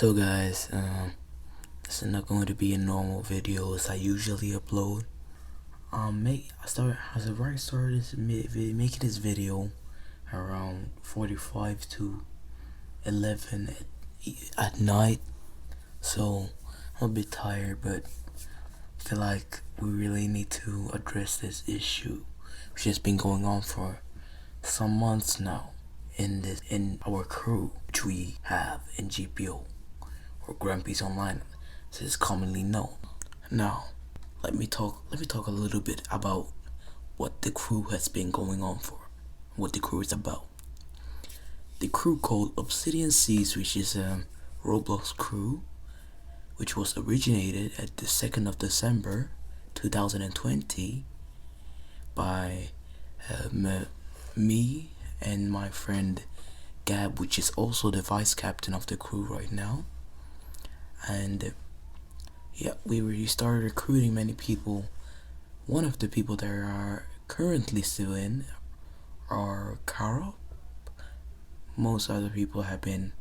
So guys, this is not going to be a normal video as I usually upload. I started making this video around 45 to 11 at night. So I'm a bit tired, but I feel like we really need to address this issue, which has been going on for some months now in our crew, which we have in GPO, or Grumpy's Online, as it's commonly known. Now, let me talk a little bit about what the crew has been going on for, what the crew is about. The crew called Obsidian Seas, which is a Roblox crew, which was originated at the 2nd of December 2020 by me and my friend Gab, which is also the vice captain of the crew right now. And yeah, we started recruiting many people. One of the people that are currently still in are Carol. Most other people have been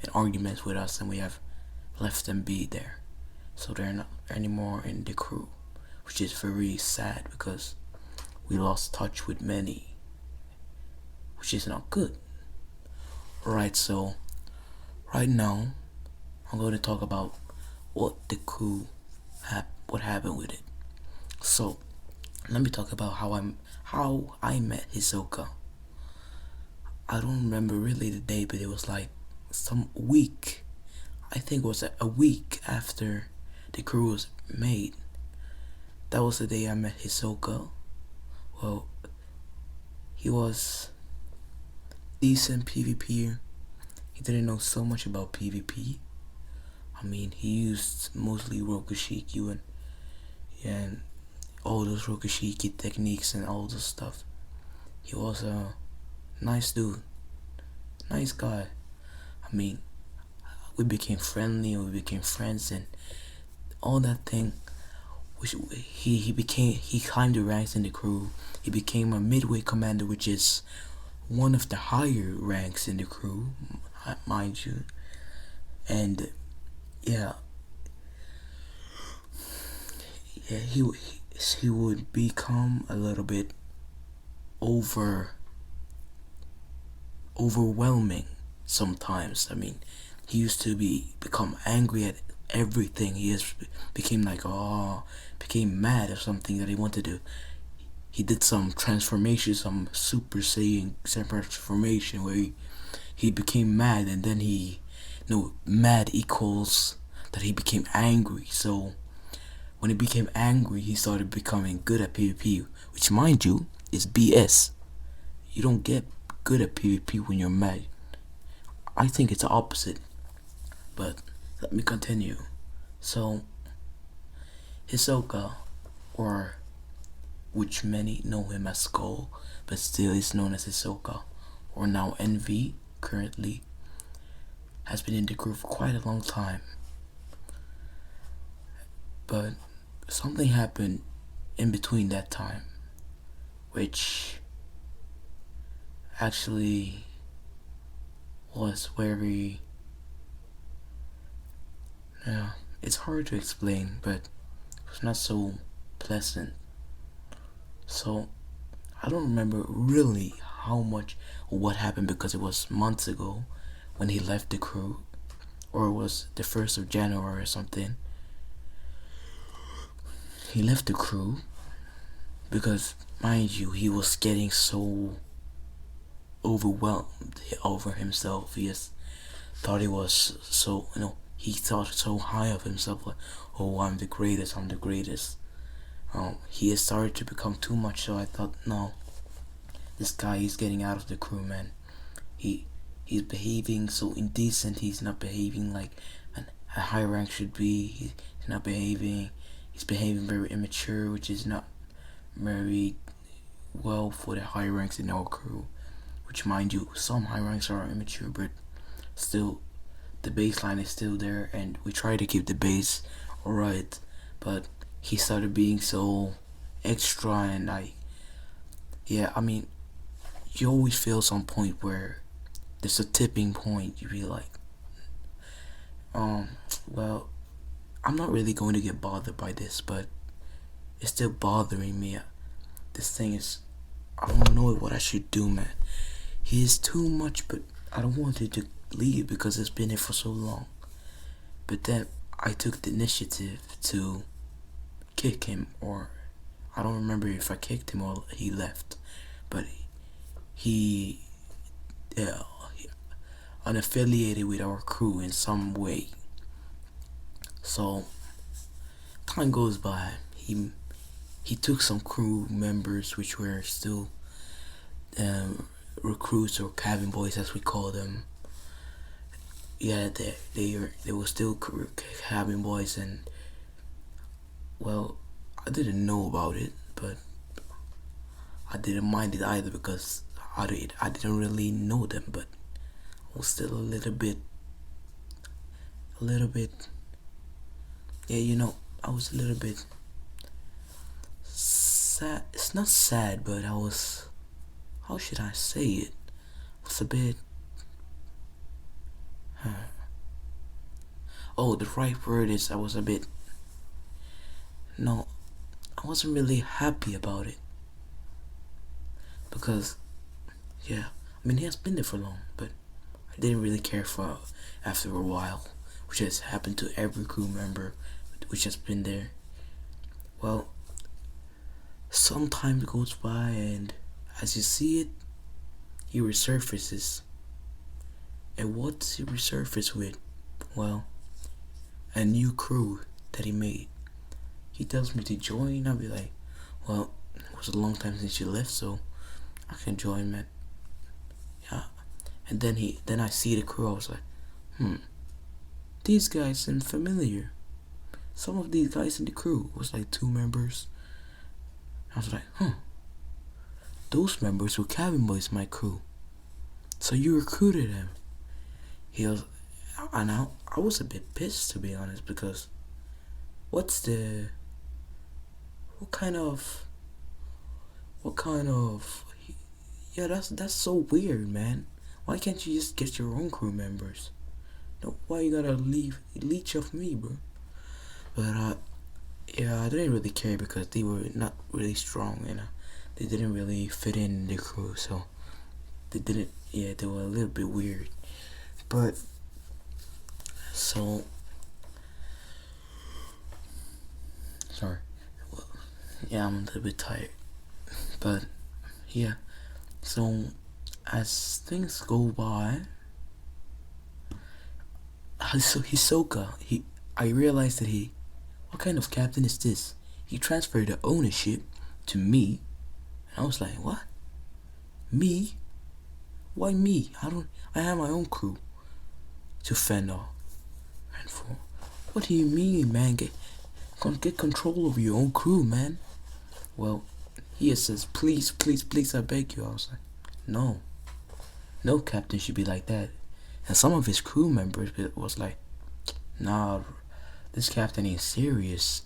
in arguments with us and we have left them be there. So they're not anymore in the crew, which is very sad because we lost touch with many, which is not good. Right, so right now I'm going to talk about what the crew what happened with it. So let me talk about how I met Hisoka. I don't remember really the day, but it was like some week. I think it was a week after the crew was made. That was the day I met Hisoka. Well, he was decent PvPer. He didn't know so much about PvP. I mean, he used mostly Rokushiki and all those Rokushiki techniques and all this stuff. He was a nice dude, nice guy. I mean, we became friendly and we became friends and all that thing. Which he climbed the ranks in the crew. He became a midway commander, which is one of the higher ranks in the crew, mind you. And yeah, he would become a little bit overwhelming sometimes. I mean, he used to become angry at everything. He became mad at something that he wanted to. He did some transformation, some Super Saiyan transformation where he became mad, and then mad equals that he became angry. So when he became angry, he started becoming good at PvP, which, mind you, is BS. You don't get good at PvP when you're mad. I think it's the opposite. But let me continue. So Hisoka, or which many know him as Skull, but still is known as Hisoka, or now NV currently, has been in the crew for quite a long time. But something happened in between that time, which actually was very, it's hard to explain, but it was not so pleasant. So I don't remember really how much or what happened because it was months ago when he left the crew, or it was the 1st of January or something. He left the crew because, mind you, he was getting so overwhelmed over himself. He just thought he was so, he thought so high of himself, like, oh, I'm the greatest. He has started to become too much, so I thought, no, this guy is getting out of the crew, man. He's behaving so indecent. He's not behaving like a high rank should be. He's not behaving. He's behaving very immature, which is not very well for the high ranks in our crew. Which, mind you, some high ranks are immature, but still, the baseline is still there, and we try to keep the base alright. But he started being so extra, and I mean, you always feel some point where there's a tipping point. You be like, Um, well, I'm not really going to get bothered by this, but it's still bothering me. This thing is, I don't know what I should do, man. He is too much, but I don't want it to leave because it's been here for so long. But then I took the initiative to kick him, or I don't remember if I kicked him or he left, but he, uh, unaffiliated with our crew in some way. So time goes by. He took some crew members which were still recruits or cabin boys as we call them. Yeah, they were still cabin boys, and well, I didn't know about it, but I didn't mind it either because I didn't really know them, but I was still a little bit, yeah, I was a little bit sad. It's not sad, but I was, how should I say it? I was a bit, oh, the right word is I was a bit, no, I wasn't really happy about it. Because, yeah, I mean, he has been there for long, but I didn't really care for after a while, which has happened to every crew member which has been there. Well, some time goes by, and as you see it, he resurfaces. And what's he resurface with? Well, a new crew that he made. He tells me to join. I'll be like, well, it was a long time since you left, so I can join, man. Yeah. And then I see the crew. I was like, these guys seem familiar. Some of these guys in the crew was like 2 members. I was like, those members were cabin boys in my crew. So you recruited them. He was, and I was a bit pissed, to be honest, because what kind of, yeah, that's so weird, man. Why can't you just get your own crew members? No, why you gotta leech off me, bro? But yeah, I didn't really care because they were not really strong, and they didn't really fit in the crew, so they were a little bit weird. But so, sorry, well, yeah, I'm a little bit tired, but yeah, so as things go by, Hisoka, I realized that what kind of captain is this? He transferred the ownership to me, and I was like, what? Me? Why me? I have my own crew to fend off. And for, what do you mean, man? Get control over your own crew, man. Well, he says, please, I beg you. I was like, no captain should be like that. And some of his crew members was like, nah, this captain ain't serious.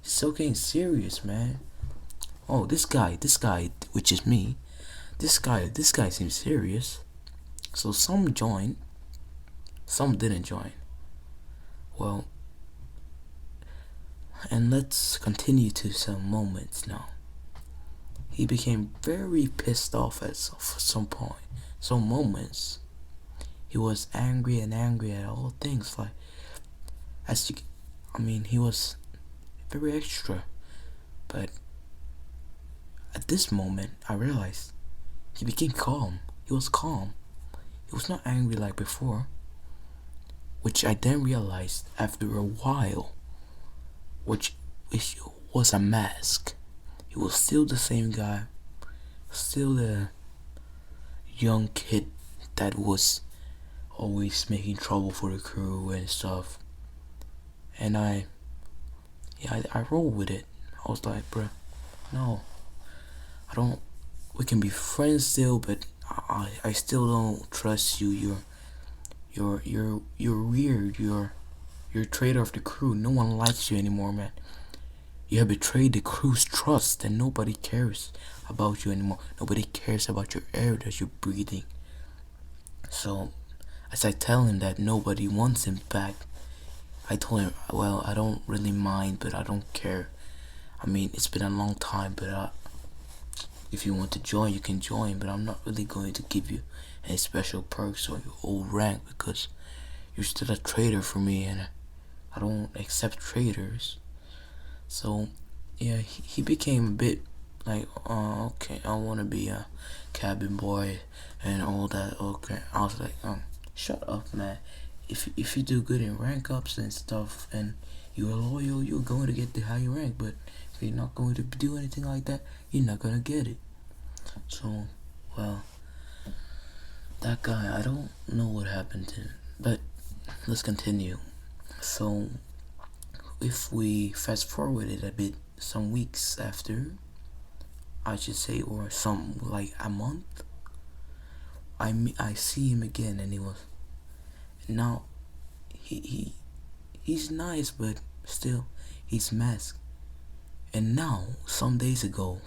Hisoka ain't serious, man. Oh, this guy, which is me, this guy seems serious. So some joined, some didn't join. Well, and let's continue to some moments now. He became very pissed off at some point. Some moments, he was angry at all things. Like, he was very extra. But at this moment, I realized he became calm. He was calm. He was not angry like before. Which I then realized after a while, which was a mask. He was still the same guy, still the young kid that was always making trouble for the crew and stuff. And I rolled with it. I was like, bruh, no, we can be friends still, but I still don't trust you. You're weird. You're a traitor of the crew. No one likes you anymore, man. You have betrayed the crew's trust, and nobody cares about you anymore. Nobody cares about your air that you're breathing. So, as I tell him that nobody wants him back, I told him, well, I don't really mind, but I don't care. I mean, it's been a long time, but if you want to join, you can join, but I'm not really going to give you any special perks or your old rank because you're still a trader for me, and I don't accept traders. So yeah, he became a bit like, oh, okay, I want to be a cabin boy and all that. Okay, I was like, shut up, man. If you do good in rank ups and stuff, and you're loyal, you're going to get the higher rank. But if you're not going to do anything like that, you're not gonna get it. So, well, that guy, I don't know what happened to him, but let's continue. So, if we fast forward it a bit, some weeks after, I should say, or some like a month, I see him again, and he was now he's nice, but still he's masked. And now, some days ago,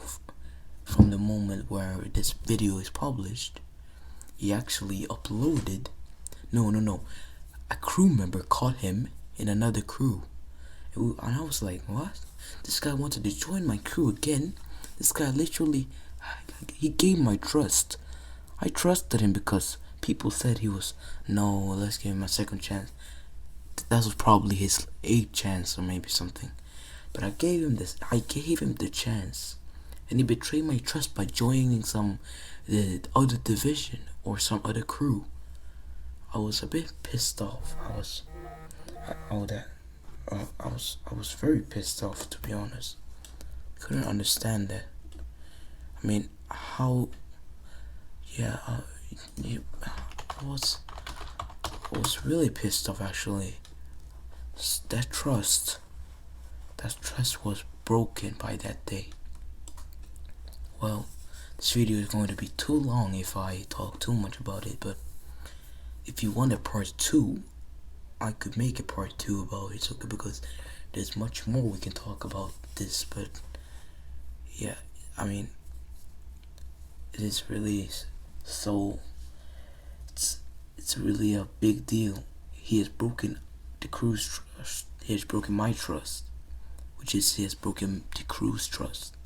from the moment where this video is published, he actually uploaded. No. A crew member caught him in another crew. And I was like, what? This guy wanted to join my crew again? This guy literally, he gained my trust. I trusted him because people said he was, no, let's give him a second chance. That was probably his 8th chance or maybe something. But I gave him the chance. And he betrayed my trust by joining the other division or some other crew. I was a bit pissed off. I was very pissed off, to be honest. Couldn't understand that. I mean, how? Yeah, I was really pissed off actually. That trust was broken by that day. Well, this video is going to be too long if I talk too much about it, but if you want a part 2, I could make a part 2 about it, okay, because there's much more we can talk about this. But yeah, I mean, it is really so, it's really a big deal. He has broken the crew's trust. He has broken my trust, which is he has broken the crew's trust.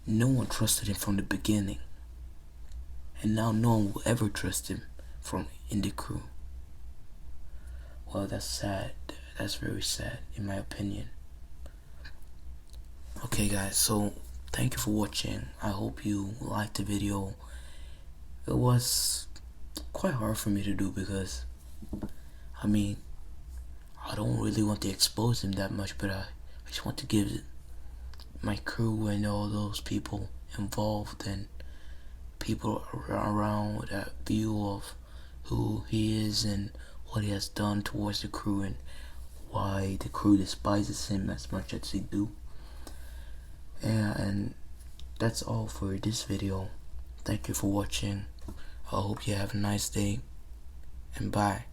No one trusted him from the beginning, and now no one will ever trust him from in the crew. Well, that's sad. That's very sad, in my opinion. Okay, guys, so thank you for watching. I hope you liked the video. It was quite hard for me to do because, I mean, I don't really want to expose him that much, but I just want to give my crew and all those people involved and people around that view of who he is and what he has done towards the crew and why the crew despises him as much as they do. Yeah, and that's all for this video. Thank you for watching. I hope you have a nice day, and bye.